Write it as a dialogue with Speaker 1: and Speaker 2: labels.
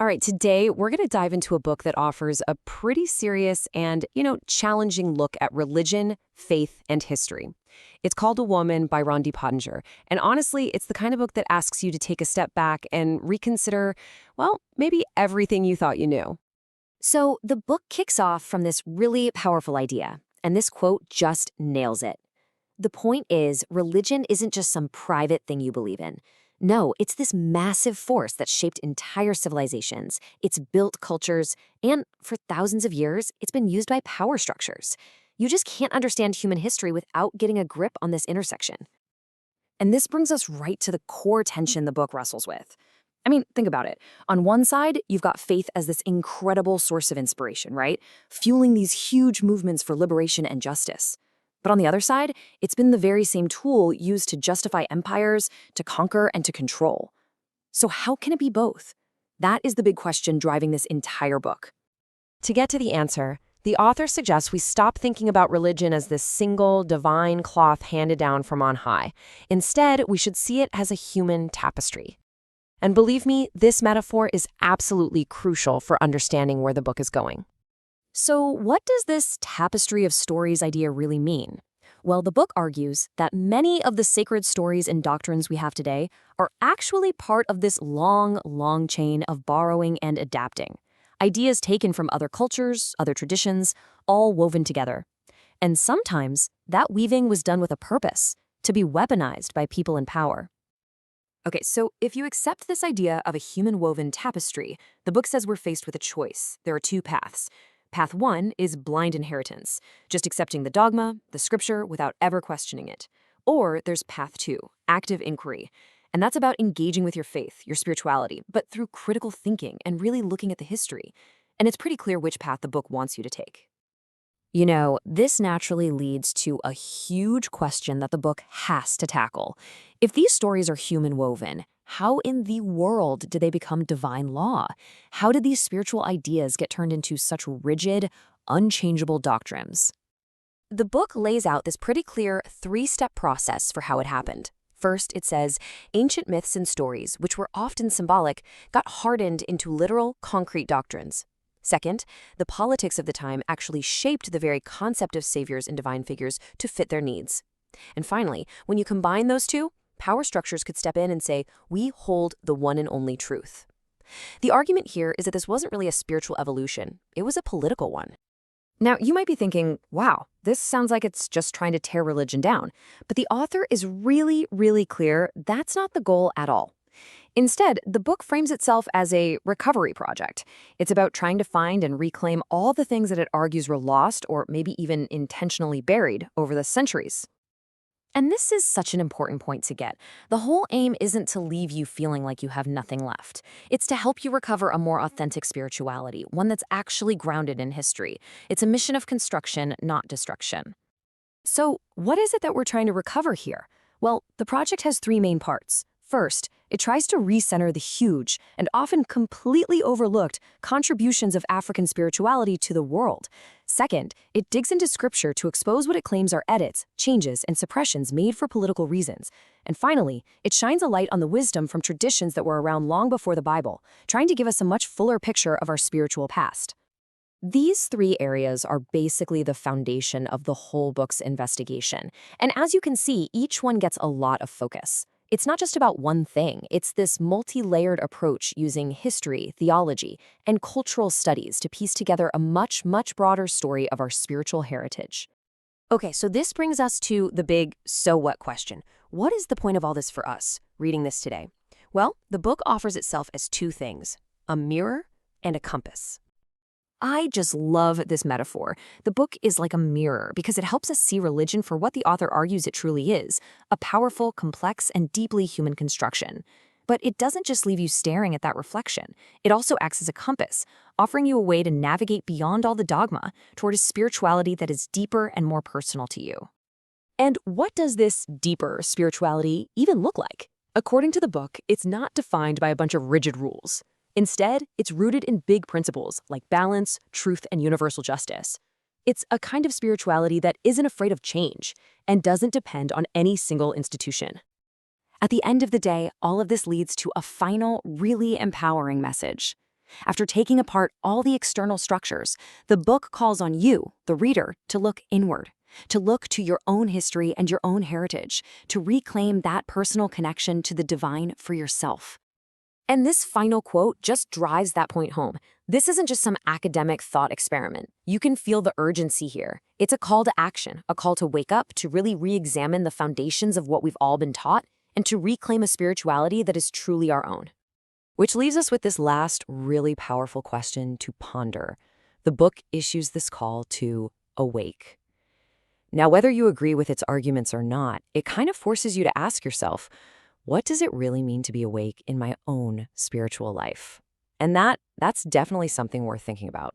Speaker 1: All right, today we're going to dive into a book that offers a pretty serious and, challenging look at religion, faith, and history. It's called A Woman by Rondi Pottinger. And honestly, it's the kind of book that asks you to take a step back and reconsider, well, maybe everything you thought you knew.
Speaker 2: So the book kicks off from this really powerful idea, and this quote just nails it. The point is, religion isn't just some private thing you believe in. No, it's this massive force that shaped entire civilizations. It's built cultures, and for thousands of years, it's been used by power structures. You just can't understand human history without getting a grip on this intersection. And this brings us right to the core tension the book wrestles with. I mean, think about it. On one side, you've got faith as this incredible source of inspiration, right? Fueling these huge movements for liberation and justice. But on the other side, it's been the very same tool used to justify empires, to conquer, and to control. So how can it be both? That is the big question driving this entire book.
Speaker 1: To get to the answer, the author suggests we stop thinking about religion as this single, divine cloth handed down from on high. Instead, we should see it as a human tapestry. And believe me, this metaphor is absolutely crucial for understanding where the book is going.
Speaker 2: So what does this tapestry of stories idea really mean? Well, the book argues that many of the sacred stories and doctrines we have today are actually part of this long chain of borrowing and adapting. Ideas taken from other cultures, other traditions, all woven together. And sometimes that weaving was done with a purpose, to be weaponized by people in power. Okay, so if you accept this idea of a human-woven tapestry, the book says we're faced with a choice. There are two paths. Path one is blind inheritance, just accepting the dogma, the scripture, without ever questioning it. Or there's path two, active inquiry. And that's about engaging with your faith, your spirituality, but through critical thinking and really looking at the history. And it's pretty clear which path the book wants you to take. You know, this naturally leads to a huge question that the book has to tackle. If these stories are human woven, how in the world did they become divine law? How did these spiritual ideas get turned into such rigid, unchangeable doctrines? The book lays out this pretty clear three-step process for how it happened. First, it says, ancient myths and stories, which were often symbolic, got hardened into literal, concrete doctrines. Second, the politics of the time actually shaped the very concept of saviors and divine figures to fit their needs. And finally, when you combine those two, power structures could step in and say, we hold the one and only truth. The argument here is that this wasn't really a spiritual evolution, it was a political one. Now, you might be thinking, wow, this sounds like it's just trying to tear religion down. But the author is really clear that's not the goal at all. Instead, the book frames itself as a recovery project. It's about trying to find and reclaim all the things that it argues were lost or maybe even intentionally buried over the centuries. And this is such an important point to get. The whole aim isn't to leave you feeling like you have nothing left. It's to help you recover a more authentic spirituality, one that's actually grounded in history. It's a mission of construction, not destruction. So, what is it that we're trying to recover here? Well, the project has three main parts. First, it tries to recenter the huge and often completely overlooked contributions of African spirituality to the world. Second, it digs into scripture to expose what it claims are edits, changes, and suppressions made for political reasons. And finally, it shines a light on the wisdom from traditions that were around long before the Bible, trying to give us a much fuller picture of our spiritual past. These three areas are basically the foundation of the whole book's investigation. And as you can see, each one gets a lot of focus. It's not just about one thing, it's this multi-layered approach using history, theology, and cultural studies to piece together a much broader story of our spiritual heritage. Okay, so this brings us to the big so what question. What is the point of all this for us, reading this today? Well, the book offers itself as two things, a mirror and a compass. I just love this metaphor. The book is like a mirror because it helps us see religion for what the author argues it truly is, a powerful, complex, and deeply human construction. But it doesn't just leave you staring at that reflection. It also acts as a compass, offering you a way to navigate beyond all the dogma toward a spirituality that is deeper and more personal to you. And what does this deeper spirituality even look like? According to the book, it's not defined by a bunch of rigid rules. Instead, it's rooted in big principles like balance, truth, and universal justice. It's a kind of spirituality that isn't afraid of change and doesn't depend on any single institution. At the end of the day, all of this leads to a final, really empowering message. After taking apart all the external structures, the book calls on you, the reader, to look inward, to look to your own history and your own heritage, to reclaim that personal connection to the divine for yourself. And this final quote just drives that point home. This isn't just some academic thought experiment. You can feel the urgency here. It's a call to action, a call to wake up, to really re-examine the foundations of what we've all been taught, and to reclaim a spirituality that is truly our own.
Speaker 1: Which leaves us with this last really powerful question to ponder. The book issues this call to awake. Now, whether you agree with its arguments or not, it kind of forces you to ask yourself, what does it really mean to be awake in my own spiritual life? And that's definitely something worth thinking about.